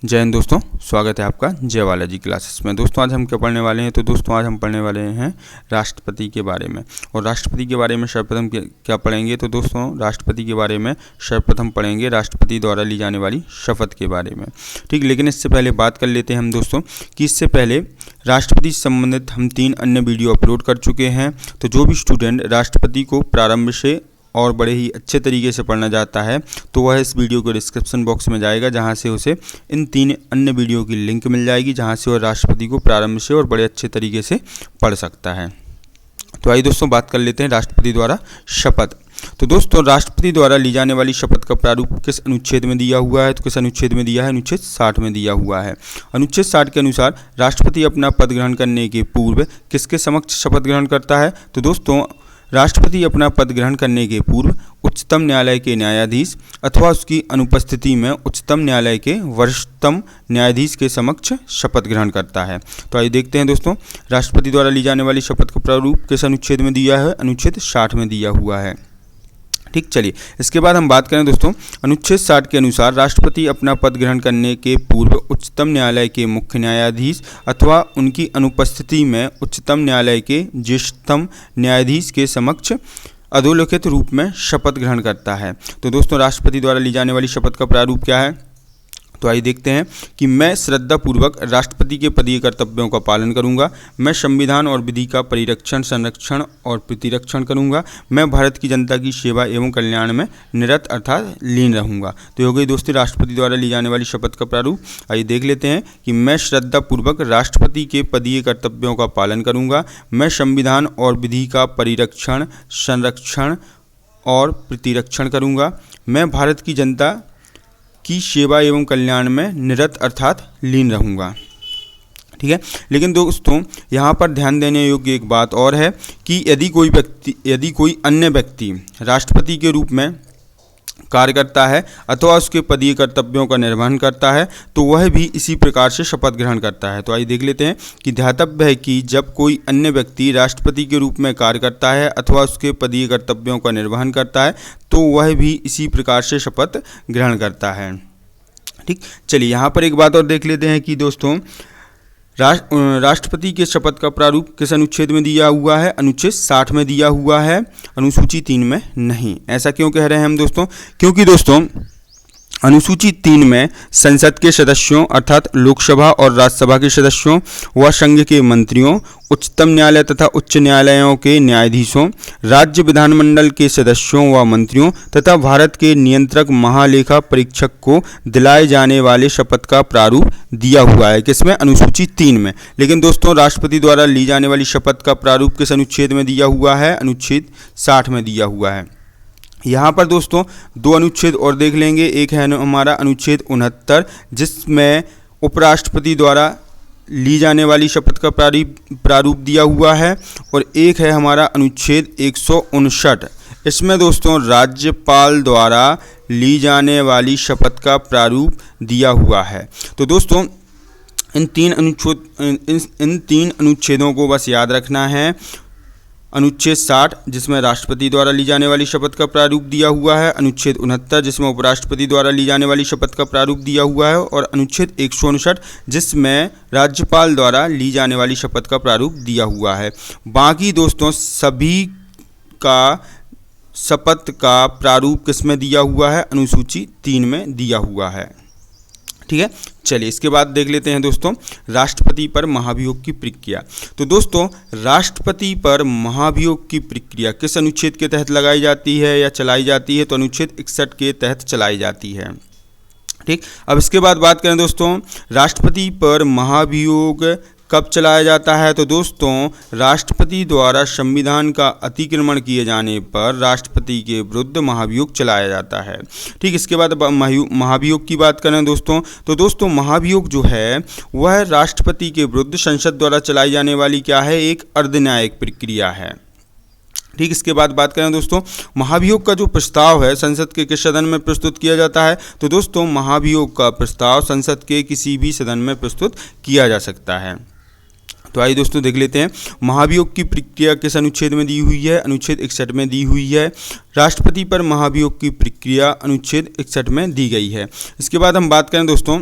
जय हिंद दोस्तों, स्वागत है आपका जय बालाजी क्लासेस में। दोस्तों आज हम क्या पढ़ने वाले हैं? तो दोस्तों आज हम पढ़ने वाले हैं राष्ट्रपति के बारे में। और राष्ट्रपति के बारे में सर्वप्रथम क्या पढ़ेंगे? तो दोस्तों राष्ट्रपति के बारे में सर्वप्रथम पढ़ेंगे राष्ट्रपति द्वारा ली जाने वाली शपथ के बारे में। ठीक, लेकिन इससे पहले बात कर लेते हैं हम दोस्तों कि इससे पहले राष्ट्रपति से संबंधित हम 3 अन्य वीडियो अपलोड कर चुके हैं। तो जो भी स्टूडेंट राष्ट्रपति को प्रारंभ से और बड़े ही अच्छे तरीके से पढ़ना चाहता है तो वह इस वीडियो को डिस्क्रिप्शन बॉक्स में जाएगा, जहां से उसे इन 3 अन्य वीडियो की लिंक मिल जाएगी, जहां से वह राष्ट्रपति को प्रारंभ से और बड़े अच्छे तरीके से पढ़ सकता है। तो आइए दोस्तों बात कर लेते हैं राष्ट्रपति द्वारा शपथ। तो दोस्तों राष्ट्रपति द्वारा ली जाने वाली शपथ का प्रारूप किस अनुच्छेद में दिया हुआ है? तो किस अनुच्छेद में दिया है? अनुच्छेद 60 में दिया हुआ है। अनुच्छेद 60 के अनुसार राष्ट्रपति अपना पद ग्रहण करने के पूर्व किसके समक्ष शपथ ग्रहण करता है? तो दोस्तों राष्ट्रपति अपना पद ग्रहण करने के पूर्व उच्चतम न्यायालय के न्यायाधीश अथवा उसकी अनुपस्थिति में उच्चतम न्यायालय के वरिष्ठतम न्यायाधीश के समक्ष शपथ ग्रहण करता है। तो आइए देखते हैं दोस्तों राष्ट्रपति द्वारा ली जाने वाली शपथ का प्रारूप किस अनुच्छेद में दिया है? अनुच्छेद 60 में दिया हुआ है। ठीक, चलिए इसके बाद हम बात करें दोस्तों अनुच्छेद 60 के अनुसार राष्ट्रपति अपना पद ग्रहण करने के पूर्व उच्चतम न्यायालय के मुख्य न्यायाधीश अथवा उनकी अनुपस्थिति में उच्चतम न्यायालय के ज्येष्ठतम न्यायाधीश के समक्ष अधोलिखित रूप में शपथ ग्रहण करता है। तो दोस्तों राष्ट्रपति द्वारा ली जाने वाली शपथ का प्रारूप क्या है? तो आइए देखते हैं कि मैं श्रद्धापूर्वक राष्ट्रपति के पदीय कर्तव्यों का पालन करूंगा, मैं संविधान और विधि का परिरक्षण, संरक्षण और प्रतिरक्षण करूंगा, मैं भारत की जनता की सेवा एवं कल्याण में निरत अर्थात लीन रहूंगा। तो ये हो गई दोस्तों राष्ट्रपति द्वारा ली जाने वाली शपथ का प्रारूप। आइए देख लेते हैं कि मैं श्रद्धापूर्वक राष्ट्रपति के पदीय कर्तव्यों का पालन करूंगा, मैं संविधान और विधि का परिरक्षण, संरक्षण और प्रतिरक्षण करूंगा, मैं भारत की जनता की सेवा एवं कल्याण में निरत अर्थात लीन रहूँगा। ठीक है, लेकिन दोस्तों यहाँ पर ध्यान देने योग्य एक बात और है कि यदि कोई अन्य व्यक्ति राष्ट्रपति के रूप में कार्य करता है अथवा उसके पदीय कर्तव्यों का निर्वहन करता है तो वह भी इसी प्रकार से शपथ ग्रहण करता है। तो आइए देख लेते हैं कि ध्यातव्य है कि जब कोई अन्य व्यक्ति राष्ट्रपति के रूप में कार्य करता है अथवा उसके पदीय कर्तव्यों का निर्वहन करता है तो वह भी इसी प्रकार से शपथ ग्रहण करता है। ठीक, चलिए यहाँ पर एक बात और देख लेते हैं कि दोस्तों राष्ट्रपति के शपथ का प्रारूप किस अनुच्छेद में दिया हुआ है? अनुच्छेद 60 में दिया हुआ है, अनुसूची 3 में नहीं। ऐसा क्यों कह रहे हैं हम दोस्तों? क्योंकि दोस्तों अनुसूची 3 में संसद के सदस्यों अर्थात लोकसभा और राज्यसभा के सदस्यों व संघ के मंत्रियों, उच्चतम न्यायालय तथा उच्च न्यायालयों के न्यायाधीशों, राज्य विधानमंडल के सदस्यों व मंत्रियों तथा भारत के नियंत्रक महालेखा परीक्षक को दिलाए जाने वाले शपथ का प्रारूप दिया हुआ है। किसमें? अनुसूची 3 में। लेकिन दोस्तों राष्ट्रपति द्वारा ली जाने वाली शपथ का प्रारूप किस अनुच्छेद में दिया हुआ है? अनुच्छेद 60 में दिया हुआ है। यहाँ पर दोस्तों 2 अनुच्छेद और देख लेंगे। एक है हमारा अनुच्छेद 69 जिसमें उपराष्ट्रपति द्वारा ली जाने वाली शपथ का प्रारूप दिया हुआ है, और एक है हमारा अनुच्छेद 159। इसमें दोस्तों राज्यपाल द्वारा ली जाने वाली शपथ का प्रारूप दिया हुआ है। तो दोस्तों इन 3 अनुच्छेदों को बस याद रखना है। अनुच्छेद 60 जिसमें राष्ट्रपति द्वारा ली जाने वाली शपथ का प्रारूप दिया हुआ है, अनुच्छेद 69 जिसमें उपराष्ट्रपति द्वारा ली जाने वाली शपथ का प्रारूप दिया हुआ है, और अनुच्छेद 159 जिसमें राज्यपाल द्वारा ली जाने वाली शपथ का प्रारूप दिया हुआ है। बाकी दोस्तों सभी का शपथ का प्रारूप किस में दिया हुआ है? अनुसूची 3 में दिया हुआ है। ठीक है, चलिए इसके बाद देख लेते हैं दोस्तों राष्ट्रपति पर महाभियोग की प्रक्रिया। तो दोस्तों राष्ट्रपति पर महाभियोग की प्रक्रिया किस अनुच्छेद के तहत लगाई जाती है या चलाई जाती है? तो अनुच्छेद 61 के तहत चलाई जाती है। ठीक, अब इसके बाद बात करें दोस्तों राष्ट्रपति पर महाभियोग कब चलाया जाता है? तो दोस्तों राष्ट्रपति द्वारा संविधान का अतिक्रमण किए जाने पर राष्ट्रपति के विरुद्ध महाभियोग चलाया जाता है। ठीक, इसके बाद महाभियोग की बात करें दोस्तों तो दोस्तों महाभियोग जो है वह राष्ट्रपति के विरुद्ध संसद द्वारा चलाई जाने वाली क्या है? एक अर्धन्यायिक प्रक्रिया है। ठीक, इसके बाद बात करें दोस्तों महाभियोग का जो प्रस्ताव है संसद के किस सदन में प्रस्तुत किया जाता है? तो दोस्तों महाभियोग का प्रस्ताव संसद के किसी भी सदन में प्रस्तुत किया जा सकता है। तो आइए दोस्तों देख लेते हैं महाभियोग की प्रक्रिया किस अनुच्छेद में दी हुई है? अनुच्छेद 61 में दी हुई है। राष्ट्रपति पर महाभियोग की प्रक्रिया अनुच्छेद 61 में दी गई है। इसके बाद हम बात करें दोस्तों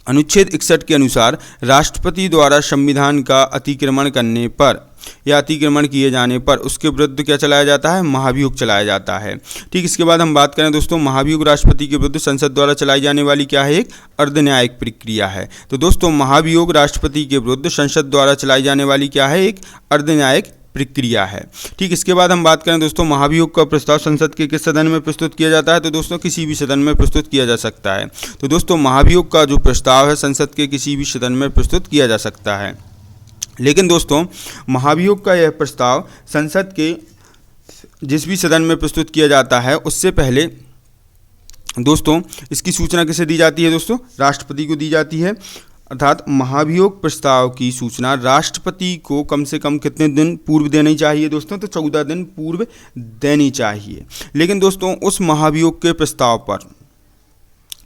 अनुच्छेद 61 के अनुसार राष्ट्रपति द्वारा संविधान का अतिक्रमण करने पर या अतिक्रमण किए जाने पर उसके विरुद्ध क्या चलाया जाता है, महाभियोग चलाया जाता है। ठीक, इसके बाद हम बात करें दोस्तों, महाभियोग राष्ट्रपति के विरुद्ध संसद द्वारा चलाई जाने वाली क्या है, एक अर्धन्यायिक प्रक्रिया है। तो दोस्तों महाभियोग राष्ट्रपति के विरुद्ध संसद द्वारा चलाई जाने वाली क्या है, एक अर्धन्यायिक प्रक्रिया है। ठीक, इसके बाद हम बात करें दोस्तों, महाभियोग का प्रस्ताव संसद के किस सदन में प्रस्तुत किया जाता है, तो दोस्तों किसी भी सदन में प्रस्तुत किया जा सकता है। तो दोस्तों महाभियोग का जो प्रस्ताव है संसद के किसी भी सदन में प्रस्तुत किया जा सकता है। लेकिन दोस्तों महाभियोग का यह प्रस्ताव संसद के जिस भी सदन में प्रस्तुत किया जाता है उससे पहले दोस्तों इसकी सूचना किसे दी जाती है, दोस्तों राष्ट्रपति को दी जाती है। अर्थात महाभियोग प्रस्ताव की सूचना राष्ट्रपति को कम से कम कितने दिन पूर्व देनी चाहिए दोस्तों, तो 14 दिन पूर्व देनी चाहिए। लेकिन दोस्तों उस महाभियोग के प्रस्ताव पर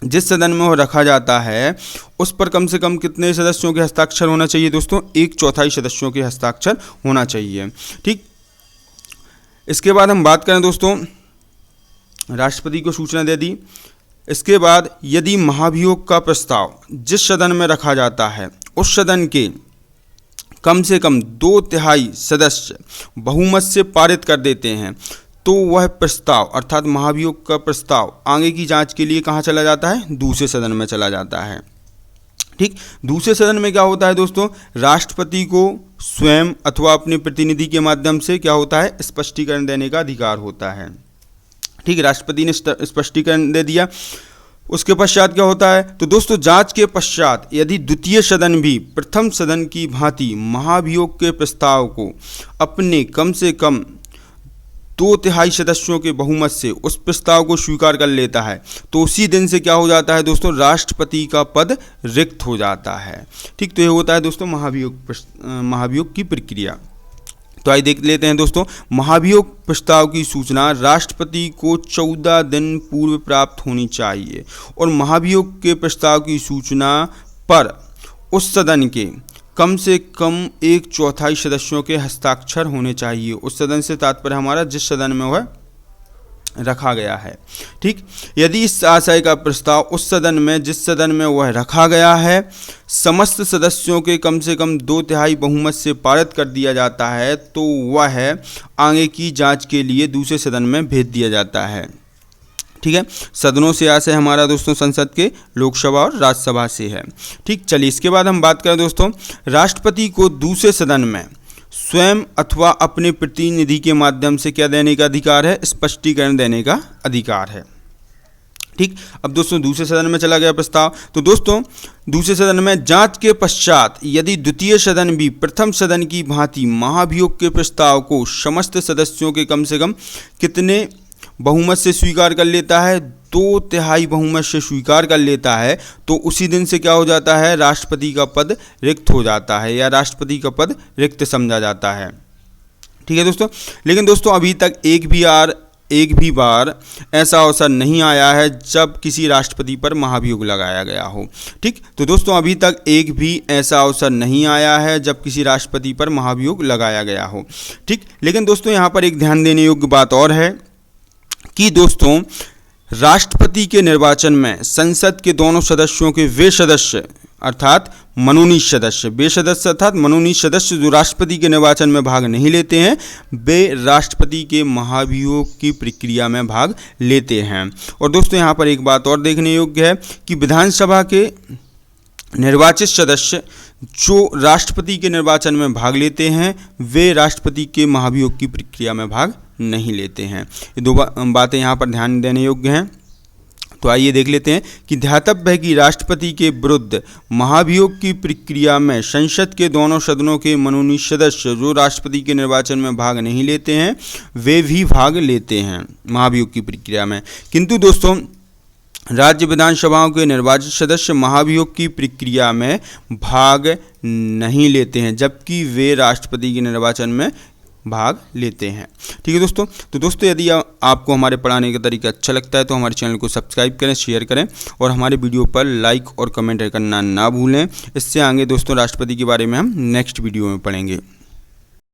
जिस सदन में वो रखा जाता है उस पर कम से कम कितने सदस्यों के हस्ताक्षर होना चाहिए दोस्तों, 1/4 सदस्यों के हस्ताक्षर होना चाहिए। ठीक, इसके बाद हम बात करें दोस्तों, राष्ट्रपति को सूचना दे दी। इसके बाद यदि महाभियोग का प्रस्ताव जिस सदन में रखा जाता है उस सदन के कम से कम 2/3 सदस्य बहुमत से पारित कर देते हैं तो वह प्रस्ताव अर्थात महाभियोग का प्रस्ताव आगे की जांच के लिए कहाँ चला जाता है, दूसरे सदन में चला जाता है। ठीक, दूसरे सदन में क्या होता है दोस्तों, राष्ट्रपति को स्वयं अथवा अपने प्रतिनिधि के माध्यम से क्या होता है, स्पष्टीकरण देने का अधिकार होता है। ठीक, राष्ट्रपति ने स्पष्टीकरण दे दिया। उसके पश्चात क्या होता है, तो दोस्तों जांच के पश्चात यदि द्वितीय सदन भी प्रथम सदन की भांति महाभियोग के प्रस्ताव को अपने कम से कम 2/3 सदस्यों के बहुमत से उस प्रस्ताव को स्वीकार कर लेता है तो उसी दिन से क्या हो जाता है दोस्तों, राष्ट्रपति का पद रिक्त हो जाता है। ठीक, तो ये होता है दोस्तों महाभियोग की प्रक्रिया। तो आइए देख लेते हैं दोस्तों, महाभियोग प्रस्ताव की सूचना राष्ट्रपति को 14 दिन पूर्व प्राप्त होनी चाहिए और महाभियोग के प्रस्ताव की सूचना पर उस सदन के कम से कम 1/4 सदस्यों के हस्ताक्षर होने चाहिए। उस सदन से तात्पर्य हमारा जिस सदन में वह रखा गया है। ठीक, यदि इस आशय का प्रस्ताव उस सदन में जिस सदन में वह रखा गया है समस्त सदस्यों के कम से कम 2/3 बहुमत से पारित कर दिया जाता है तो वह आगे की जांच के लिए दूसरे सदन में भेज दिया जाता है। ठीक है, सदनों से आशय हमारा दोस्तों संसद के लोकसभा और राज्यसभा से है। ठीक, चलिए इसके बाद हम बात करें दोस्तों, राष्ट्रपति को दूसरे सदन में स्वयं अथवा अपने प्रतिनिधि के माध्यम से क्या देने का अधिकार है, स्पष्टीकरण देने का अधिकार है। ठीक, अब दोस्तों दूसरे सदन में चला गया प्रस्ताव, तो दोस्तों दूसरे सदन में जांच के पश्चात यदि द्वितीय सदन भी प्रथम सदन की भांति महाभियोग के प्रस्ताव को समस्त सदस्यों के कम से कम कितने बहुमत से स्वीकार कर लेता है, 2/3 बहुमत से स्वीकार कर लेता है तो उसी दिन से क्या हो जाता है, राष्ट्रपति का पद रिक्त हो जाता है या राष्ट्रपति का पद रिक्त समझा जाता है। ठीक है दोस्तों, लेकिन दोस्तों अभी तक एक भी बार ऐसा अवसर नहीं आया है जब किसी राष्ट्रपति पर महाभियोग लगाया गया हो। ठीक, तो दोस्तों अभी तक एक भी ऐसा अवसर नहीं आया है जब किसी राष्ट्रपति पर महाभियोग लगाया गया हो। ठीक, लेकिन दोस्तों यहाँ पर एक ध्यान देने योग्य बात और है कि दोस्तों राष्ट्रपति के निर्वाचन में संसद के दोनों सदस्यों के वे सदस्य अर्थात मनोनीत सदस्य जो राष्ट्रपति के निर्वाचन में भाग नहीं लेते हैं वे राष्ट्रपति के महाभियोग की प्रक्रिया में भाग लेते हैं। और दोस्तों यहाँ पर एक बात और देखने योग्य है कि विधानसभा के निर्वाचित सदस्य जो राष्ट्रपति के निर्वाचन में भाग लेते हैं वे राष्ट्रपति के महाभियोग की प्रक्रिया में भाग नहीं लेते हैं। ये दो बातें यहाँ पर ध्यान देने योग्य हैं। तो आइए देख लेते हैं कि ध्यातव्य है कि राष्ट्रपति के विरुद्ध महाभियोग की प्रक्रिया में संसद के दोनों सदनों के मनोनीत सदस्य जो राष्ट्रपति के निर्वाचन में भाग नहीं लेते हैं वे भी भाग लेते हैं महाभियोग की प्रक्रिया में, किंतु दोस्तों राज्य विधानसभाओं के निर्वाचित सदस्य महाभियोग की प्रक्रिया में भाग नहीं लेते हैं जबकि वे राष्ट्रपति के निर्वाचन में भाग लेते हैं। ठीक है दोस्तों, तो दोस्तों यदि आपको हमारे पढ़ाने का तरीका अच्छा लगता है तो हमारे चैनल को सब्सक्राइब करें, शेयर करें और हमारे वीडियो पर लाइक और कमेंट करना ना भूलें। इससे आगे दोस्तों राष्ट्रपति के बारे में हम नेक्स्ट वीडियो में पढ़ेंगे।